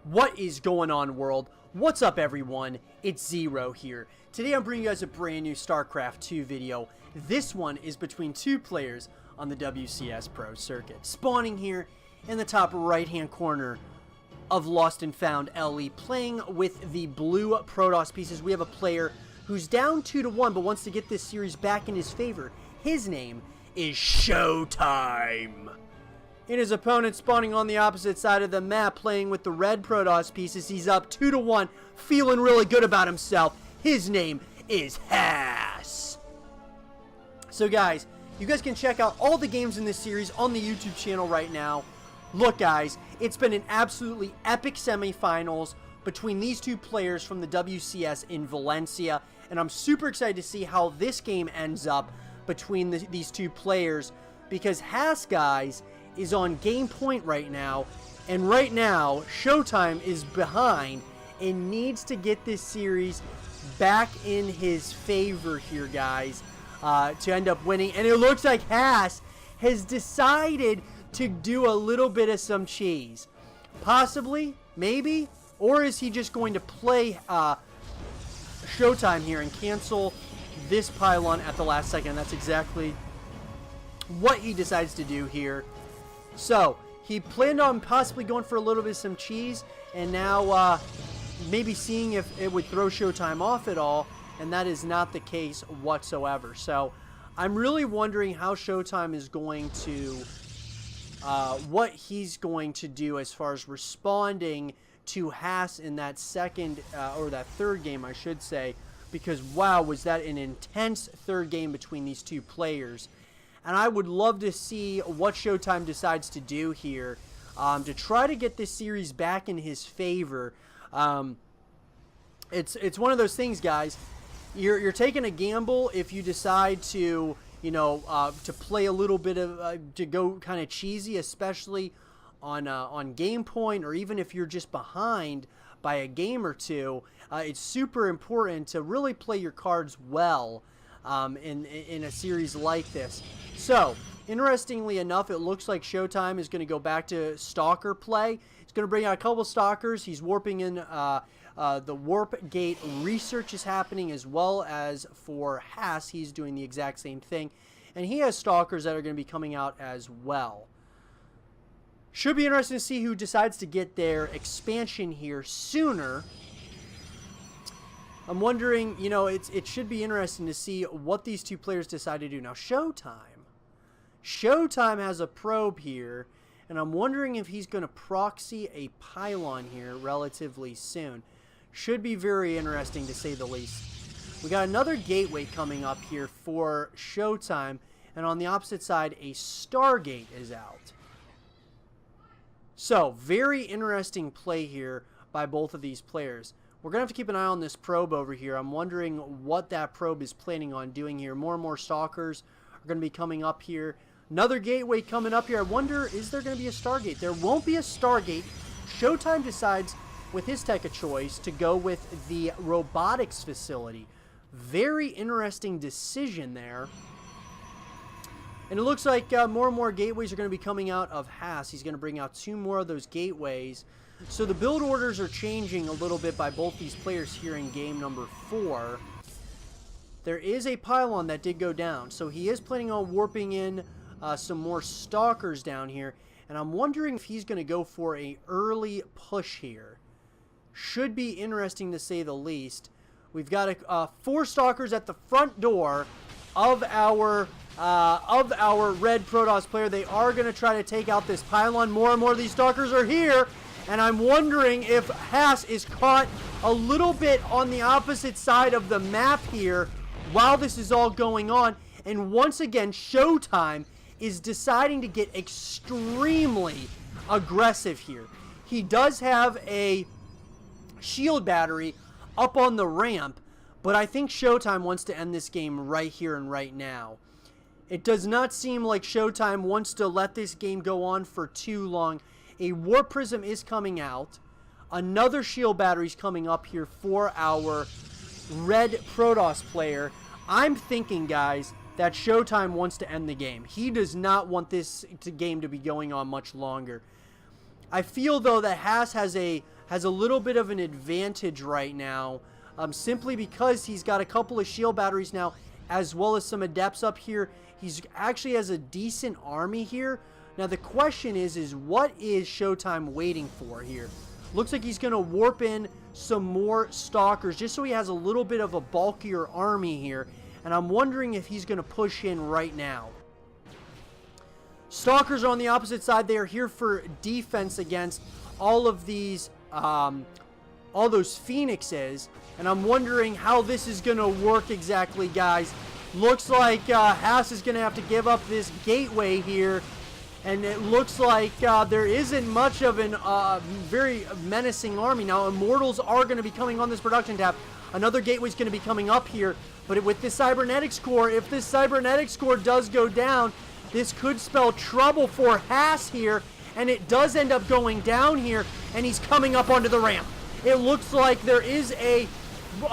What is going on, world? What's up, everyone? It's Zero here. Today I'm bringing you guys a brand new Starcraft 2 video. This one is between two players on the WCS Pro circuit. Spawning here in the top right hand corner of Lost and Found LE, playing with the blue Protoss pieces. We have a player who's down 2-1 but wants to get this series back in his favor. His name is ShoWTimE. And his opponent spawning on the opposite side of the map, playing with the red Protoss pieces. He's up 2-1, feeling really good about himself. His name is Hass. So guys, you guys can check out all the games in this series on the YouTube channel right now. Look guys, it's been an absolutely epic semifinals between these two players from the WCS in Valencia. And I'm super excited to see how this game ends up between these two players. Because Hass, guys, is on game point right now, and right now ShoWTimE is behind and needs to get this series back in his favor here, guys, to end up winning. And it looks like Hass has decided to do a little bit of some cheese, possibly, maybe, or is he just going to play ShoWTimE here and cancel this pylon at the last second? That's exactly what he decides to do here. So, he planned on possibly going for a little bit of some cheese, and now maybe seeing if it would throw ShoWTimE off at all, and that is not the case whatsoever. So, I'm really wondering how ShoWTimE is going to, what he's going to do as far as responding to Hass in that second, or that third game, I should say, because wow, was that an intense third game between these two players. And I would love to see what ShoWTimE decides to do here to try to get this series back in his favor. It's one of those things, guys. You're taking a gamble if you decide to, you know, to play a little bit of to go kind of cheesy, especially on game point, or even if you're just behind by a game or two. It's super important to really play your cards well in a series like this. So, interestingly enough, it looks like ShoWTimE is going to go back to Stalker play. He's going to bring out a couple Stalkers. He's warping in the Warp Gate research is happening, as well as for Hass, he's doing the exact same thing. And he has Stalkers that are going to be coming out as well. Should be interesting to see who decides to get their expansion here sooner. I'm wondering, you know, it should be interesting to see what these two players decide to do. Now, ShoWTimE has a probe here, and I'm wondering if he's going to proxy a pylon here relatively soon. Should be very interesting, to say the least. We got another gateway coming up here for ShoWTimE, and on the opposite side, a Stargate is out. So, very interesting play here by both of these players. We're going to have to keep an eye on this probe over here. I'm wondering what that probe is planning on doing here. More and more Stalkers are going to be coming up here. Another gateway coming up here. I wonder, is there going to be a Stargate? There won't be a Stargate. ShoWTimE decides, with his tech of choice, to go with the robotics facility. Very interesting decision there. And it looks like more and more gateways are going to be coming out of Hass. He's going to bring out 2 more of those gateways. So the build orders are changing a little bit by both these players here in game number 4. There is a pylon that did go down, so he is planning on warping in some more Stalkers down here. And I'm wondering if he's going to go for an early push here. Should be interesting to say the least. We've got 4 Stalkers at the front door of our red Protoss player. They are going to try to take out this pylon. More and more of these Stalkers are here. And I'm wondering if Hass is caught a little bit on the opposite side of the map here while this is all going on. And once again, ShoWTimE is deciding to get extremely aggressive here. He does have a shield battery up on the ramp, but I think ShoWTimE wants to end this game right here and right now. It does not seem like ShoWTimE wants to let this game go on for too long. A Warp Prism is coming out. Another shield battery is coming up here for our red Protoss player. I'm thinking, guys, that ShoWTimE wants to end the game. He does not want this game to be going on much longer. I feel, though, that Hass has has a little bit of an advantage right now, simply because he's got a couple of shield batteries now, as well as some adepts up here. He's actually has a decent army here. Now the question is what is ShoWTimE waiting for here? Looks like he's going to warp in some more stalkers just so he has a little bit of a bulkier army here. And I'm wondering if he's going to push in right now. Stalkers are on the opposite side. They are here for defense against all of these, all those phoenixes. And I'm wondering how this is going to work exactly, guys. Looks like Haas is going to have to give up this gateway here. And it looks like there isn't much of an very menacing army. Now, Immortals are going to be coming on this production tab. Another gateway is going to be coming up here. But with this Cybernetics Core, if this Cybernetics Core does go down, this could spell trouble for Haas here. And it does end up going down here. And he's coming up onto the ramp. It looks like there is a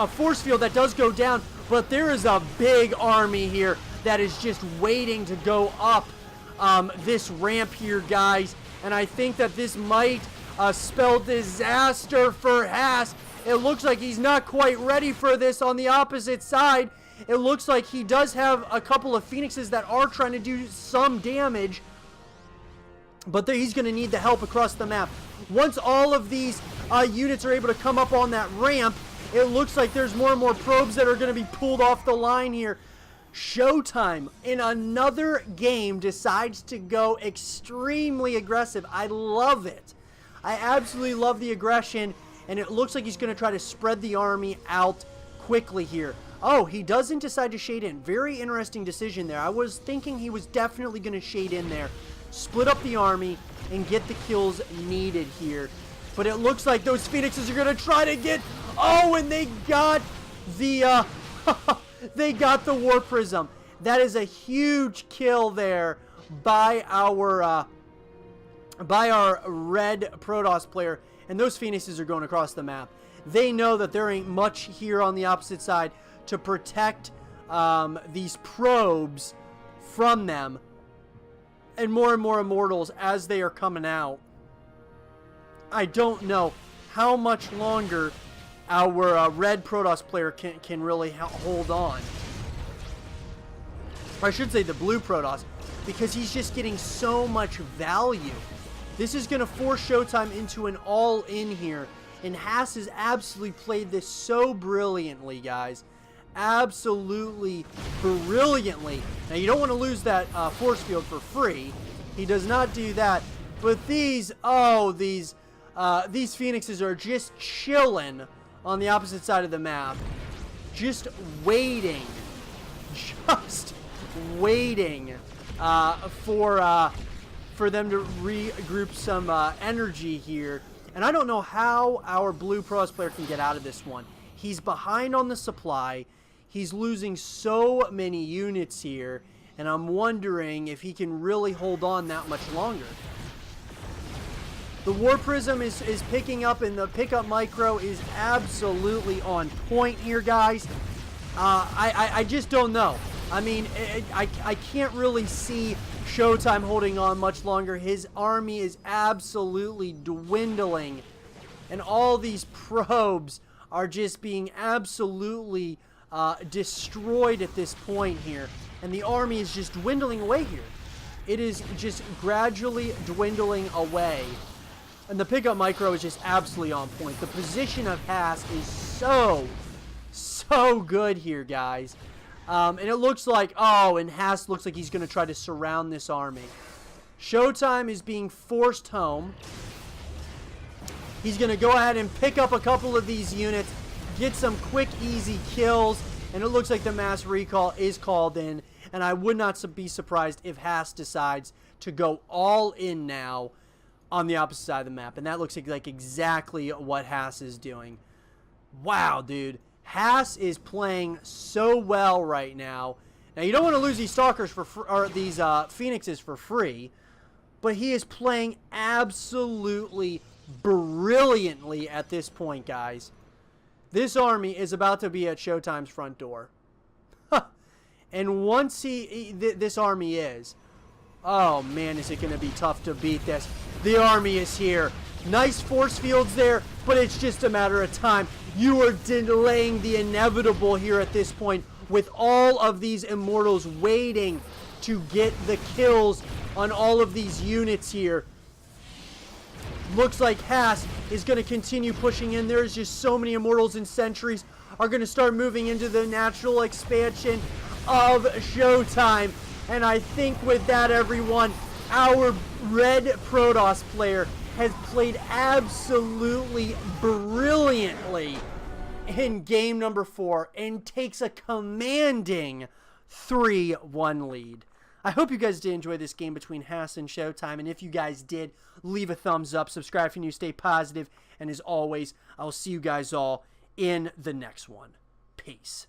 force field that does go down. But there is a big army here that is just waiting to go up this ramp here, guys. And I think that this might spell disaster for Haas. It looks like he's not quite ready for this on the opposite side. It looks like he does have a couple of phoenixes that are trying to do some damage. But he's going to need the help across the map. Once all of these units are able to come up on that ramp, it looks like there's more and more probes that are going to be pulled off the line here. ShoWTimE, in another game, decides to go extremely aggressive. I love it. I absolutely love the aggression, and it looks like he's going to try to spread the army out quickly here. Oh, he doesn't decide to shade in. Very interesting decision there. I was thinking he was definitely going to shade in there, split up the army, and get the kills needed here. But it looks like those phoenixes are going to try to get... Oh, and they got the... They got the War Prism. That is a huge kill there by our red Protoss player. And those phoenixes are going across the map. They know that there ain't much here on the opposite side to protect these probes from them. And more Immortals as they are coming out. I don't know how much longer our red Protoss player can really hold on. Or I should say the blue Protoss, because he's just getting so much value. This is going to force ShoWTimE into an all-in here. And Haas has absolutely played this so brilliantly, guys. Absolutely brilliantly. Now, you don't want to lose that force field for free. He does not do that. But these phoenixes are just chilling on the opposite side of the map. Just waiting for them to regroup some energy here. And I don't know how our blue Protoss player can get out of this one. He's behind on the supply. He's losing so many units here. And I'm wondering if he can really hold on that much longer. The War Prism is picking up, and the pickup micro is absolutely on point here, guys. I just don't know. I mean, I can't really see ShoWTimE holding on much longer. His army is absolutely dwindling. And all these probes are just being absolutely destroyed at this point here. And the army is just dwindling away here. It is just gradually dwindling away. And the pickup micro is just absolutely on point. The position of Haas is so good here, guys. And it looks like, and Haas looks like he's going to try to surround this army. ShoWTimE is being forced home. He's going to go ahead and pick up a couple of these units, get some quick, easy kills, and it looks like the mass recall is called in. And I would not be surprised if Haas decides to go all in now on the opposite side of the map. And that looks like exactly what Haas is doing. Wow, dude. Haas is playing so well right now. Now, you don't want to lose these Stalkers or these Phoenixes for free. But he is playing absolutely brilliantly at this point, guys. This army is about to be at ShoWTimE's front door. And once this army is... Oh, man, is it going to be tough to beat this. The army is here. Nice force fields there, but it's just a matter of time. You are delaying the inevitable here at this point with all of these Immortals waiting to get the kills on all of these units here. Looks like Haas is going to continue pushing in. There's just so many Immortals and Sentries are going to start moving into the natural expansion of ShoWTimE. And I think with that, everyone, our red Protoss player has played absolutely brilliantly in game number 4 and takes a commanding 3-1 lead. I hope you guys did enjoy this game between Haas and ShoWTimE, and if you guys did, leave a thumbs up, subscribe if you're new, stay positive, and as always, I'll see you guys all in the next one. Peace.